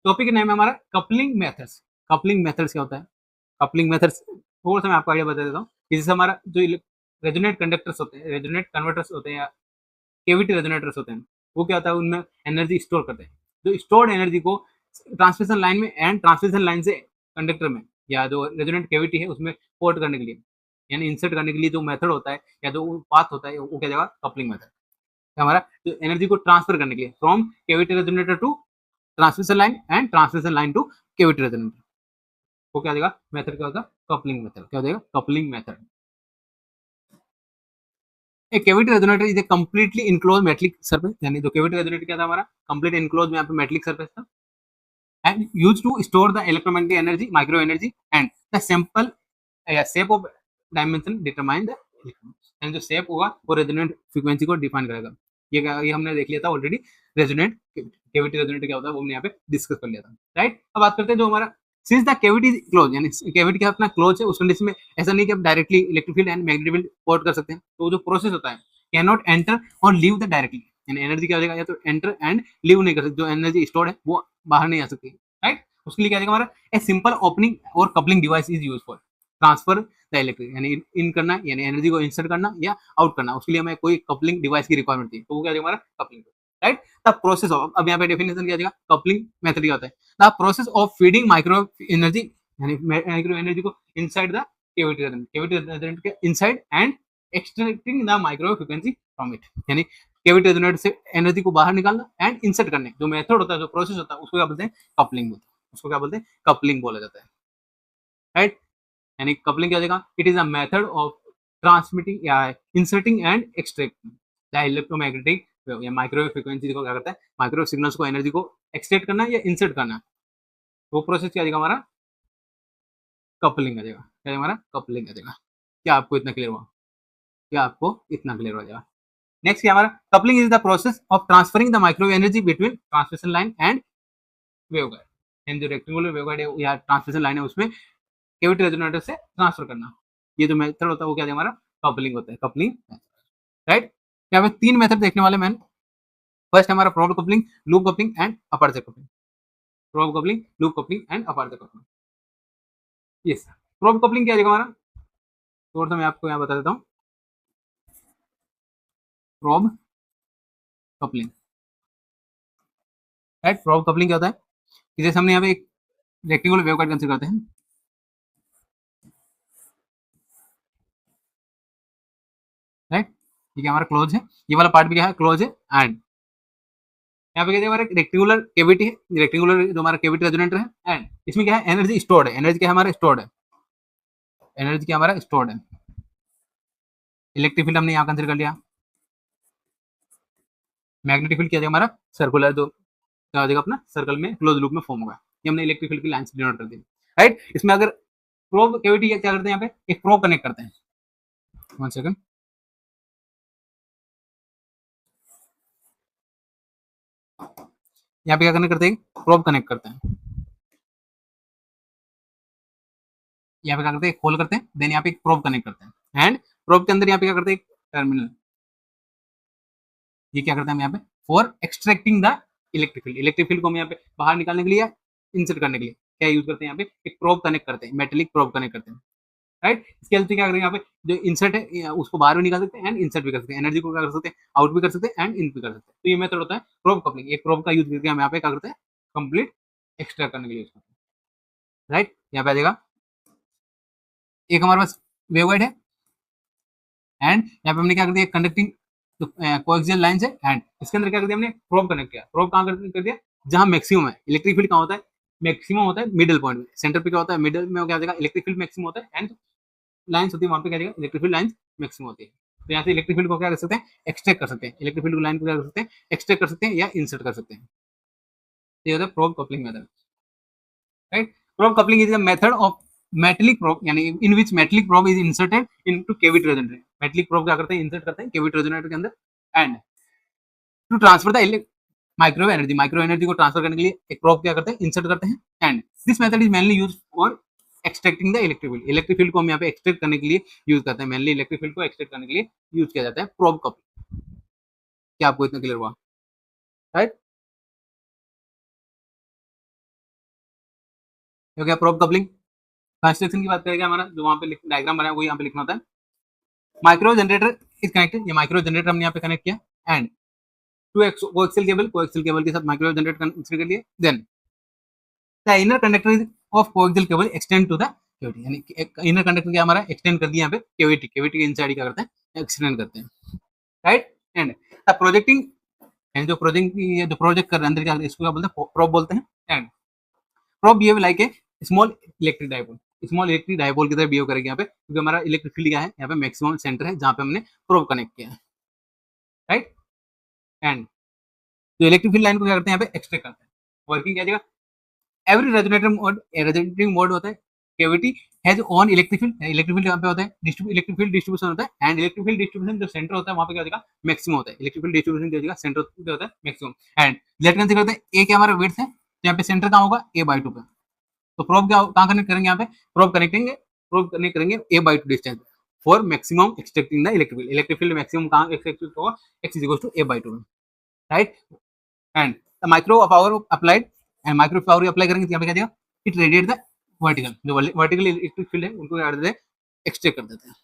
Topic का नाम है हमारा कपलिंग मेथड्स। कपलिंग मेथड्स क्या होता है? कपलिंग मेथड्स थोड़ा सा मैं आपको आइडिया बता देता हूँ। जैसे हमारा जो रेजोनेट कंडक्टर्स होते हैं, रेजोनेट कन्वर्टर्स होते हैं या केवीटी रेजोनेटर्स होते हैं, वो क्या होता है, उनमें एनर्जी स्टोर करते हैं। जो स्टोर्ड एनर्जी को ट्रांसमिशन लाइन में एंड ट्रांसमिशन लाइन से कंडक्टर में या जो रेजोनेंट केविटी है उसमें पोर्ट करने के लिए, यानी इंसर्ट करने के लिए जो मेथड होता है या जो पाथ होता है वो क्या जाएगा? Coupling method. हमारा जो एनर्जी को ट्रांसफर करने के लिए from cavity resonator to transmission line and transmission line to cavity resonator, वो क्या देगा? मेथड क्या होगा? Coupling method. क्या हो जाएगा? Coupling method. A cavity resonator is a completely enclosed metallic surface, यानी जो केविटी रेजोनेटर क्या था हमारा? कंप्लीट इनक्लोज में यहाँ पे मेटलिक सरफेस था and used to store the electromagnetic energy, micro energy, and the simple shape of dimension determine the and जो शेप होगा वो रेजोनेंट फ्रीक्वेंसी को डिफाइन करेगा। ये हमने देख लिया था ऑलरेडी। रेजोनेंट केविटी रेजोनेट क्या होता है वो हमने यहाँ पे डिस्कस कर लिया था, राइट। अब बात करते हैं जो हमारा सिंस द केविटी क्लोज, यानी केविटी क्या अपना क्लोज है, उस कंडीशन में ऐसा नहीं कि आप directly electric field and magnetic field port कर सकते हैं। तो जो प्रोसेस होता है कैन नॉट एंटर और लीव द डायरेक्टली, यानी एनर्जी क्या हो जाएगा? या तो एंटर एंड लीव नहीं कर सकते, जो एनर्जी स्टोर्ड है वो बाहर नहीं आ सकती, राइट। उसके लिए क्या देगा हमारा? ए सिंपल ओपनिंग और coupling device is use for transfer the electric, यानी इन करना, यानी एनर्जी को इंसर्ट करना या आउट करना, उसके लिए हमें कोई कपलिंग डिवाइस की रिक्वायरमेंट थी, तो वो क्या देगा हमारा? Coupling, right. The process of, अब यहाँ पे डेफिनेशन क्या देगा? कपलिंग मेथड क्या होता है? The process of feeding micro energy, यानी माइक्रो एनर्जी को इनसाइड द केविटी के inside and extracting the micro frequency from it, यानी केविटी रेजोनेटर से एनर्जी को बाहर निकालना एंड इंसर्ट करने, जो मेथड होता है, जो प्रोसेस होता है, उसको क्या बोलते हैं? कपलिंग बोलते हैं। उसको क्या बोलते हैं? कपलिंग बोला जाता है, राइट। यानी कपलिंग क्या हो जाएगा? It is a method of transmitting या inserting and extracting the electromagnetic wave या माइक्रोवेव फ्रीक्वेंसी को क्या करता है? माइक्रोवेव सिग्नल्स को, एनर्जी को एक्सट्रैक्ट करना या इंसर्ट करना, वो प्रोसेस क्या जाएगा हमारा? कपलिंग आ जाएगा। क्या हमारा? कपलिंग आ जाएगा। क्या आपको इतना क्लियर हुआ? क्या आपको इतना क्लियर हो जाएगा? नेक्स्ट क्या हमारा? Coupling is the process of transferring the microwave energy between transmission line and waveguide, and जो रेक्टेंगुलर वेवगाइड है या ट्रांसमिशन लाइन है उसमें केविटी रेजोनेटर से ट्रांसफर करना, ये जो मेथड होता है वो क्या है? हमारा कपलिंग होता है, कपलिंग, राइट। यहाँ पे तीन मेथड देखने वाले मैंने। फर्स्ट हमारा probe coupling, loop coupling and aperture coupling. Probe coupling, loop coupling and aperture coupling. Yes, probe coupling क्या है हमारा? थोड़ा सा मैं आपको यहाँ बता देता हूँ। Probe coupling, right. Probe coupling क्या होता है? जैसे हमने यहाँ पे एक रेक्टेंगुलर वेवगाइड कंसीडर करते हैं, राइट। ठीक है, हमारा क्लोज है, ये वाला पार्ट भी क्या है? क्लोज है। एंड यहाँ पे कहते हैं हमारा रेक्टेंगुलर केविटी है, रेक्टेंगुलर जो हमारा केविटी रेजोनेटर है, एंड इसमें क्या है? एनर्जी स्टोर्ड है। एनर्जी क्या है हमारा? स्टोर्ड है। एनर्जी क्या हमारा? स्टोर्ड है। इलेक्ट्रिक फील्ड हमने यहाँ कंसिडर कर लिया। मैग्नेटिक फील्ड क्या है हमारा? सर्कुलर, जो क्या हो जाएगा अपना? सर्कल में क्लोज लूप में फॉर्म होगा। ये हमने इलेक्ट्रिक फील्ड की लाइन से डिनोट कर दी, राइट। इसमें अगर प्रोब केविटी क्या करते हैं? यहाँ पे एक प्रोब कनेक्ट करते हैं। 1 सेकंड, यहाँ पे क्या कनेक्ट करते हैं? प्रोब कनेक्ट करते हैं। यहाँ पे क्या करते हैं? खोल करते हैं, देन यहाँ पे एक प्रोब कनेक्ट करते हैं, एंड प्रोब के अंदर यहाँ पे क्या करते हैं? टर्मिनल, ये क्या करते हैं हम यहाँ पे? For extracting the electric field. Electric field को हम यहाँ पे बाहर निकालने के लिए या इंसर्ट करने के लिए क्या यूज करते हैं? यहाँ पे एक प्रोब कनेक्ट करते हैं, मेटेलिक प्रोब कनेक्ट करते हैं, राइट। इसके हेल्प से क्या करेंगे? यहाँ पे जो इंसर्ट है उसको बाहर भी निकाल सकते हैं एंड इंसर्ट भी कर सकते हैं, एनर्जी को क्या कर सकते हैं? आउट भी कर सकते हैं एंड इन भी कर सकते हैं। तो ये मेथड होता है प्रोब कपलिंग। एक प्रोब का यूज करके हम यहाँ पे क्या करते हैं? कंप्लीट एक्सट्रैक्ट करने के लिए यूज करते हैं, राइट। यहाँ पे आ जाएगा एक हमारे पास वेवगाइड है, एंड यहाँ पे हमने क्या कर दिया? कंडक्टिंग कोएक्सियल लाइन है, एंड इसके अंदर क्या कर दिया हमने? प्रोब कनेक्ट किया। प्रोब कहाँ कर दिया? जहां मैक्सिमम है इलेक्ट्रिक फील्ड, कहाँ होता है? मैक्सिमम होता है मिडिल पॉइंट में, सेंटर पे क्या होता है? मिडिल में क्या हो जाएगा? इलेक्ट्रिक फील्ड मैक्सिमम होता है, एंड लाइन्स होती है वहां पे क्या जाएगा? इलेक्ट्रिक फील्ड लाइन्स मैक्सिमम होती है। तो यहाँ से इलेक्ट्रिक फील्ड को क्या कर सकते हैं? एक्सट्रैक्ट कर सकते हैं। इलेक्ट्रिक फील्ड लाइन को क्या कर सकते हैं? एक्सट्रैक्ट कर सकते हैं या इंसर्ट कर सकते हैं। तो ये होता है probe coupling method, right. Probe coupling is a method of metallic probe, यानी in which metallic probe is inserted into cavity resonator. Metallic probe क्या करते हैं? इंसर्ट करते हैं केविटी रेजोनेटर के अंदर, and to transfer the micro energy को transfer करने के लिए एक प्रोब क्या करते हैं? इंसर्ट करते हैं, and this method is mainly use for extracting the electric field. Electric field को हम यहाँ पे एक्सट्रैक्ट करने के लिए यूज करते हैं। मेनली इलेक्ट्रिक फील्ड को एक्सट्रैक्ट करने के लिए यूज किया जाता है प्रोब कपलिंग। क्या आपको इतना क्लियर हुआ, राइट? हो गया प्रोब कपलिंग। कंस्ट्रक्शन की बात करेंगे, हमारा जो वहाँ पे डायग्राम बना है वो यहाँ पे लिखना होता है। माइक्रो जनरेटर इज कनेक्टेड, ये माइक्रो जनरेटर हमने यहाँ पे कनेक्ट किया एंड टू कोएक्सियल केबल के साथ माइक्रो जनरेटर कनेक्ट कर लिए। Then the inner conductor of coaxial cable extend to the cavity, यानी इनर कंडक्टर क्या हमारा एक्सटेंड कर दिया यहाँ पे कैविटी, कैविटी के इनसाइड क्या करते हैं एक्सटेंड करते हैं, right. And the projecting, and जो प्रोजेक्ट कर रहे हैं अंदर क्या, इसको क्या बोलते हैं प्रोब बोलते हैं। And probe behave like a small electric dipole, small electric dipole की तरह बिहेव करेगी यहाँ पे, क्योंकि हमारा इलेक्ट्रिक फील्ड क्या है यहाँ पे मैक्सिमम सेंटर है जहाँ पे हमने प्रोब कनेक्ट किया है, राइट। एंड जो इलेक्ट्रिक फील्ड लाइन को क्या करते हैं यहाँ पे एक्सट्रैक्ट करते हैं, वर्किंग क्या जाएगा, एवरी रेजोनेटिंग मोड होता है, cavity has on electric field, electric field यहाँ पे होता है, इलेक्ट्रिक फील्ड डिस्ट्रीब्यूशन होता है, एंड इलेक्ट्रिक फील्ड डिस्ट्रीब्यूशन जो सेंटर होता है वहाँ पे क्या होगा मैक्सिमम होता है, इलेक्ट्रिक फील्ड डिस्ट्रीब्यूशन क्या होगा सेंटर पे होता है मैक्सिमम। एंड लेट कंसीडर करते हैं ए क्या हमारा विड्थ है, तो यहाँ पे सेंटर कहाँ होगा a/2 पे, तो प्रोब क्या कहाँ कनेक्ट करेंगे यहाँ पे, प्रोब कनेक्ट करेंगे a/2 distance for maximum extracting the electric field maximum कहाँ एक्सट्रैक्ट होगा, x is equal to a/2, right. And the micro power applied, and micro power apply करेंगे तो यहाँ पे क्या देगा, इट रेडिएट द वर्टिकल, जो वर्टिकल इलेक्ट्रिक फील्ड है उनको क्या कर देते हैं एक्सट्रैक्ट कर देते हैं,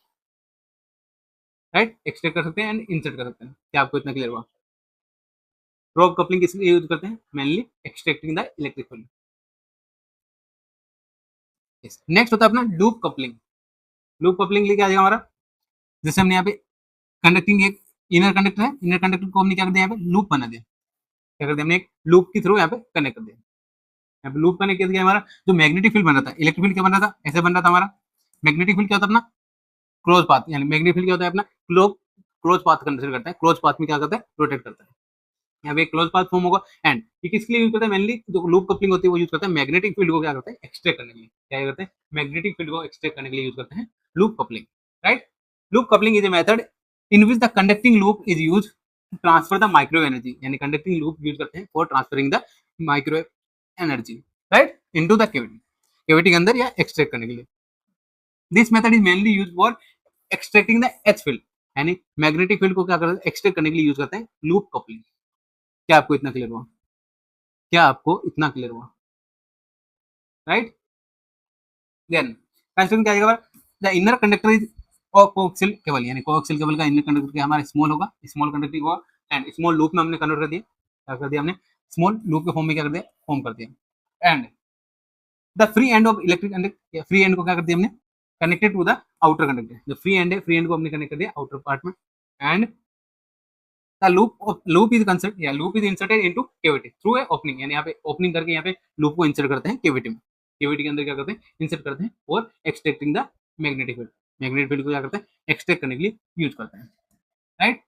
राइट। एक्सट्रैक्ट कर सकते हैं एंड इंसर्ट कर सकते हैं। क्या आपको इतना क्लियर हुआ? प्रोब कपलिंग किस लिए यूज करते हैं, mainly extracting the electric field. Next होता है अपना लूप कपलिंग। लूप कपलिंग लिए क्या आ जाएगा हमारा, जैसे हमने यहाँ पे कंडक्टिंग एक इनर कंडक्टर है, इनर कंडक्टर को हमने क्या कर दिया यहाँ पे लूप बना दिया, क्या कर दिया हमने एक लूप के थ्रू यहाँ पे कनेक्ट कर दिया, यहाँ पे लूप कनेक्ट कर दिया, हमारा जो मैग्नेटिक फील्ड बन रहा था, इलेक्ट्रिक फील्ड क्या बन रहा था ऐसे बन रहा था हमारा, मैग्नेटिक फील्ड क्या होता है अपना क्लोज पाथ, यानी मैग्नेटिक फील्ड क्या होता है अपना क्लोज पाथ कंसीडर करता है, क्लोज पाथ में क्या करता है रोटेट करता है, यहाँ पे क्लोज पाथ फॉर्म होगा। एंड ये किसके लिए यूज करता है, मेनली जो लूप कपलिंग होती है वो यूज करता है मैग्नेटिक फील्ड को क्या करता है एक्सट्रैक्ट करने के लिए, क्या करते हैं मैग्नेटिक फील्ड को एक्सट्रैक्ट करने के लिए यूज करते हैं loop coupling, right. Loop coupling is a method in which the conducting loop is use to transfer the microwave energy, यानी कंडक्टिंग लूप यूज करते हैं for transferring the microwave energy, right, into the cavity, cavity के अंदर या extract करने के लिए। This method is mainly use for extracting the H field, यानी मैग्नेटिक फील्ड को क्या करते हैं एक्सट्रैक्ट करने के लिए यूज करते हैं लूप कपलिंग। क्या आपको इतना क्लियर हुआ? क्या आपको इतना क्लियर हुआ, राइट। देन कंस्ट्रक्शन क्या आएगा, the inner conductor is coaxial cable, यानी कोएक्सियल केबल का इनर कंडक्टर क्या हमारा स्मॉल होगा, स्मॉल कंडक्टिंग होगा, एंड स्मॉल लूप में हमने कन्वर्ट कर दिया, क्या कर दिया हमने स्मॉल लूप के फॉर्म में क्या कर दिया फॉर्म कर दिया। And the free end of electric conductor, free end को क्या कर दिया हमने connected to the outer conductor, जो फ्री एंड है फ्री एंड को हमने कनेक्ट कर दिया आउटर पार्ट में। And the loop is concert या loop is inserted into cavity through a opening, यानी यहाँ पे ओपनिंग करके यहाँ पे लूप को इंसर्ट करते हैं कैविटी में, कैविटी के अंदर क्या करते हैं इंसर्ट करते हैं और extracting the magnetic field, magnetic field को क्या करते हैं एक्सट्रैक्ट करने के लिए यूज करते हैं, राइट।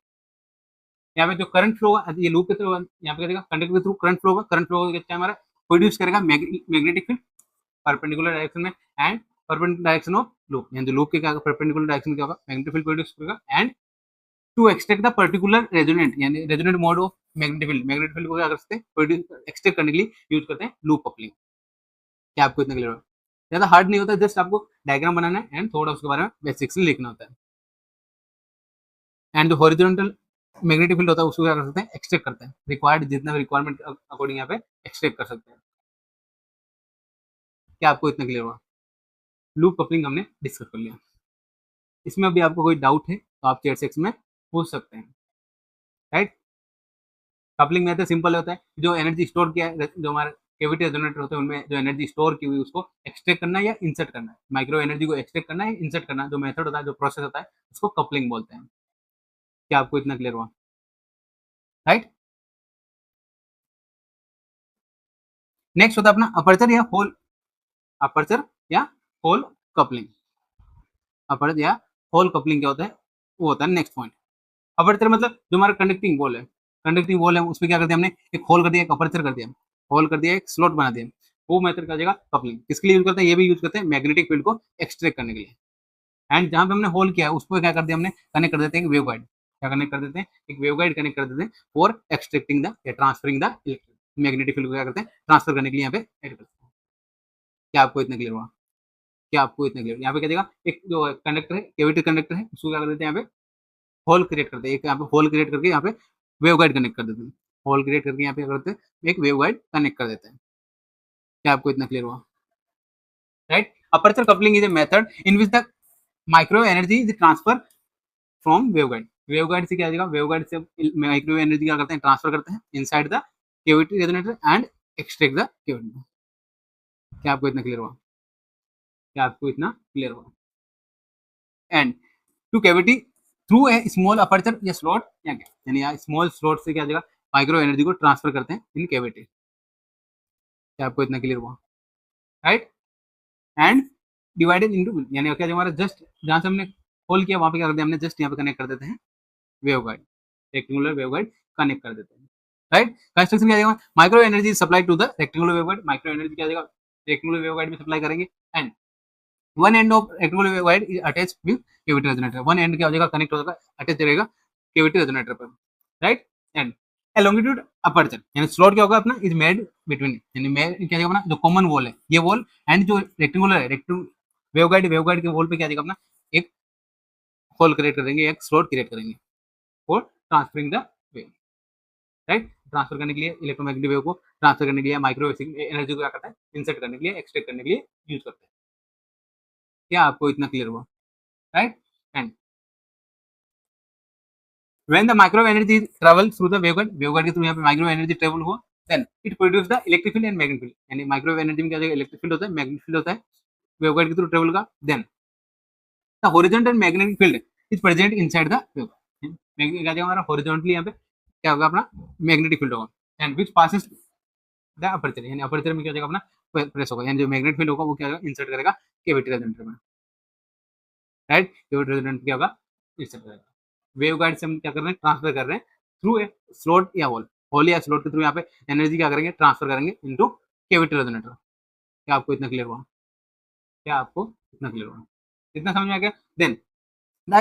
यहाँ पे जो करंट फ्लो होगा ये लूप के थ्रू यहाँ पे करेगा कंडक्टर के थ्रू करंट फ्लो होगा, करंट फ्लो क्या हमारा प्रोड्यूस करेगा मैग्नेटिक फील्ड परपेंडिकुलर डायरेक्शन में and perpendicular direction of loop, यानी जो लूप के क्या परपेंडिकुलर डायरेक्शन में क्या होगा मैग्नेटिक फील्ड प्रोड्यूस करेगा। And to extract the particular resonant, यानी resonant mode of magnetic field को क्या कर सकते हैं एक्सट्रैक्ट करने के लिए यूज करते हैं लूप कपलिंग। क्या आपको इतना क्लियर होगा? ज्यादा हार्ड नहीं होता, जस्ट आपको डायग्राम बनाना है एंड थोड़ा उसके बारे में बेसिक्स लिखना होता है। एंड जो हॉरिजॉन्टल मैग्नेटिक फील्ड होता है उसको क्या कर सकते हैं एक्सट्रैक्ट करते हैं, रिक्वायर्ड जितना भी रिक्वायरमेंट अकॉर्डिंग यहाँ पे एक्सट्रैक्ट कर सकते हैं। क्या आपको इतना क्लियर हुआ? लूप कपलिंग हमने डिस्कस कर लिया, इसमें अभी आपको कोई डाउट है तो आप चैट सेक्शन में पूछ सकते हैं, राइट। कपलिंग मेथड सिंपल होता है, जो एनर्जी स्टोर किया है जो हमारे कैविटी रेजोनेटर होते हैं उनमें जो एनर्जी स्टोर की हुई उसको एक्सट्रैक्ट करना है या इंसर्ट करना है, माइक्रो एनर्जी को एक्सट्रैक्ट करना है इंसर्ट करना है, जो मेथड होता है जो प्रोसेस होता है उसको कपलिंग बोलते हैं। क्या आपको इतना क्लियर हुआ, राइट। नेक्स्ट होता है अपना अपर्चर या होल कपलिंग। अपर्चर या होल कपलिंग क्या होता है वो होता है नेक्स्ट पॉइंट। अपर्चर मतलब जो हमारा कंडक्टिंग वॉल है उस पर क्या कर दिया हमने एक होल कर दिया, एक अपर्चर कर दिया, होल कर दिया, एक स्लॉट बना दिया, वो मेथड का जगह कपलिंग किसके लिए यूज करते हैं, ये भी यूज करते हैं मैग्नेटिक फील्ड को एक्सट्रैक्ट करने के लिए। एंड जहां पे हमने होल किया है उस पर क्या कर दिया हमने कनेक्ट कर देते हैं एक वेव गाइड, क्या कनेक्ट कर देते हैं एक वेव गाइड कनेक्ट कर देते हैं फॉर एक्सट्रैक्टिंग द या transferring the electric magnetic field को क्या करते हैं ट्रांसफर करने के लिए यहाँ पे ऐड करते हैं। क्या आपको इतना क्लियर हुआ? क्या आपको इतना क्लियर? यहाँ पे क्या देगा एक जो कंडक्टर है कैविटी कंडक्टर है उसको क्या कर देते हैं यहाँ पे होल क्रिएट करते हैं, एक यहाँ पे होल क्रिएट करके यहाँ पे वेव गाइड कनेक्ट कर देते हैं, होल क्रिएट करके यहाँ पे करते हैं एक वेव गाइड कनेक्ट कर देते हैं। क्या आपको इतना क्लियर हुआ? Right. Aperture coupling is a method in which the microwave energy is transfer from waveguide. Waveguide से क्या हो जाएगा, वेवगाइड से माइक्रोवेव एनर्जी क्या करते हैं, ट्रांसफर करते हैं inside the cavity resonator and extract the cavity. क्या आपको इतना क्लियर हुआ? क्या आपको इतना क्लियर हुआ? And two cavity through A small aperture या स्लॉट या क्या, यानी यहाँ स्मॉल स्लॉट से क्या हो जाएगा, माइक्रो एनर्जी को ट्रांसफर करते हैं इन कैविटी. क्या आपको इतना क्लियर हुआ? राइट. एंड डिवाइडेड इनटू, यानी क्या हमारा जस्ट जहां से हमने होल किया वहां पे क्या करते हैं, हमने जस्ट यहाँ पे कनेक्ट कर देते हैं वेवगाइड, रेक्टेंगुलर वेवगाइड कनेक्ट कर देते हैं. राइट. कंस्ट्रक्शन क्या जाएगा, micro energy supply to the rectangular waveguide. Micro energy क्या जाएगा, रेक्टेंगुलर वेवगाइड में सप्लाई करेंगे. And one end of rectangular waveguide is attach with cavity resonator. One end क्या हो जाएगा, कनेक्ट हो जाएगा, अटैच रहेगा कैविटी रेजोनेटर पर. Right. And a longitude aperture, यानी स्लॉट क्या होगा अपना, इज मेड बिटवीन, यानी मेड क्या जाएगा अपना, जो कॉमन वॉल है ये वॉल एंड जो रेक्टेंगुलर है, रेक्टेंगुलर वेवगाइड के वॉल पे क्या जाएगा अपना, एक होल क्रिएट करेंगे, एक स्लॉट क्रिएट करेंगे for transferring the wave. Right. Transfer करने के लिए इलेक्ट्रोमैग्नेटिक वेव को ट्रांसफर करने के लिए माइक्रोवेव एनर्जी को क्या करता है, इंसर्ट करने के लिए, एक्सट्रैक्ट करने के लिए यूज करते हैं. क्या आपको इतना क्लियर हुआ? Right. And when the microwave energy travels through the waveguide, waveguide के थ्रू यहाँ पे माइक्रोवेव एनर्जी ट्रेवल हुआ, then it produce the electric field and magnetic field. यानी माइक्रोवेव एनर्जी में क्या जाएगा, इलेक्ट्रिक फील्ड होता है, मैग्नेटिक फील्ड होता है, वेवगाइड के थ्रू ट्रेवल का. then the horizontal magnetic field is present inside the waveguide. क्या जाएगा हमारा, हॉरिजॉन्टली यहाँ पे क्या होगा अपना, मैग्नेटिक फील्ड होगा. And which passes the aperture, यानी अपर्चर में क्या जाएगा अपना, प्रेस होगा, यानी जो मैग्नेटिक फील्ड होगा वो क्या होगा, इंसर्ट करेगा कैविटी रेजोनेटर में. राइट. कैविटी रेजोनेटर क्या होगा, इंसर्ट करेगा. वेवगाइड से हम क्या कर रहे हैं, ट्रांसफर कर रहे हैं थ्रू ए स्लॉट या होल, होल या स्लॉट के थ्रू यहाँ पे एनर्जी क्या करेंगे, ट्रांसफर करेंगे इनटू कैविटी रेजोनेटर. क्या आपको इतना क्लियर हुआ? क्या आपको इतना क्लियर हुआ? इतना समझ में आ गया? Then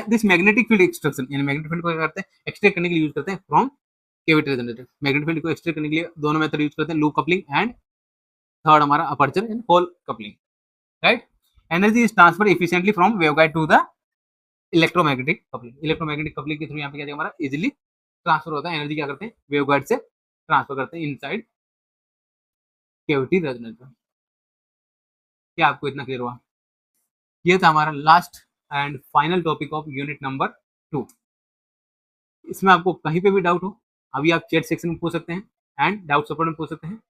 this magnetic field extraction, यानी मैग्नेटिक फील्ड को क्या करते हैं, एक्सट्रैक्ट करने के लिए यूज करते हैं from cavity resonator. Magnetic field को एक्सट्रैक्ट करने के लिए दोनों मेथड यूज करते हैं, लूप कपलिंग एंड थर्ड हमारा aperture and hole coupling. Right. Energy is transfer efficiently from waveguide to the electromagnetic coupling. Electromagnetic coupling के थ्रू यहाँ पे क्या हमारा इजिली ट्रांसफर होता है, एनर्जी क्या करते हैं, वेवगाइड से ट्रांसफर करते हैं इनसाइड कैविटी रेजोनेटर. क्या आपको इतना क्लियर हुआ? ये था हमारा last and final topic of unit number 2. इसमें आपको कहीं पे भी डाउट हो, अभी आप चैट सेक्शन में पूछ सकते हैं एंड डाउट सपोर्ट में पूछ सकते हैं.